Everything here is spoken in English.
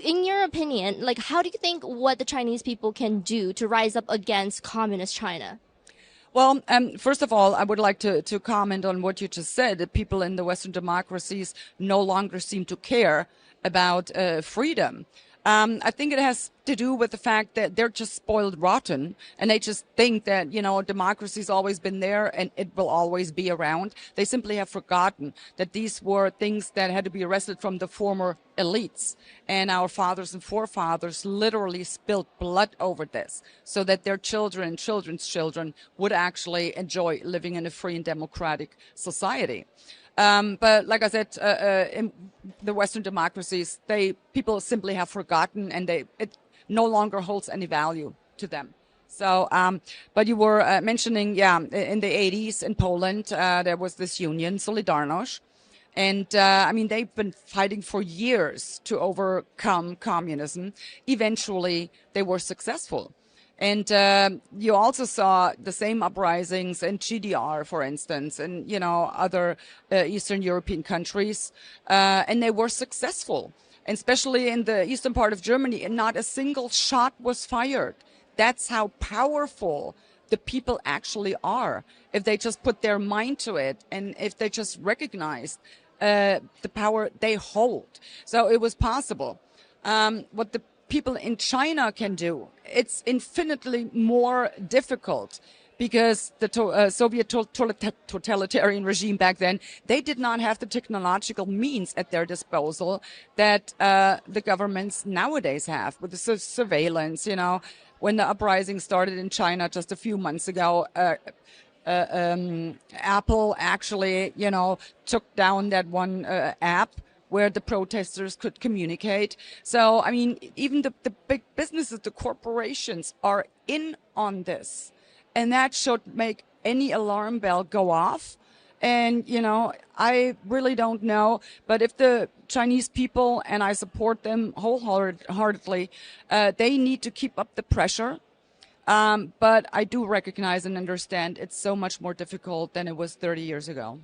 in your opinion, like, how do you think what the Chinese people can do to rise up against communist China? Well, first of all, I would like to comment on what you just said, that people in the Western democracies no longer seem to care about freedom. I think it has to do with the fact that they're just spoiled rotten, and they just think that, democracy's always been there and it will always be around. They simply have forgotten that these were things that had to be wrested from the former elites. And our fathers and forefathers literally spilled blood over this so that their children and children's children would actually enjoy living in a free and democratic society. But like I said, in the Western democracies, people simply have forgotten, and it no longer holds any value to them. So, but you were mentioning, in the 80s in Poland, there was this union, Solidarność. And, they've been fighting for years to overcome communism. Eventually, they were successful. And you also saw the same uprisings in GDR, for instance, and, other Eastern European countries. And they were successful. And especially in the eastern part of Germany, and not a single shot was fired. That's how powerful the people actually are. If they just put their mind to it, and if they just recognize the power they hold. So it was possible. What the people in China can do, it's infinitely more difficult, because the Soviet totalitarian regime back then, they did not have the technological means at their disposal that the governments nowadays have with the surveillance. When the uprising started in China just a few months ago, Apple actually, took down that one app where the protesters could communicate. So, even the big businesses, the corporations are in on this. And that should make any alarm bell go off. And, I really don't know. But if the Chinese people, and I support them wholeheartedly, they need to keep up the pressure. But I do recognize and understand it's so much more difficult than it was 30 years ago.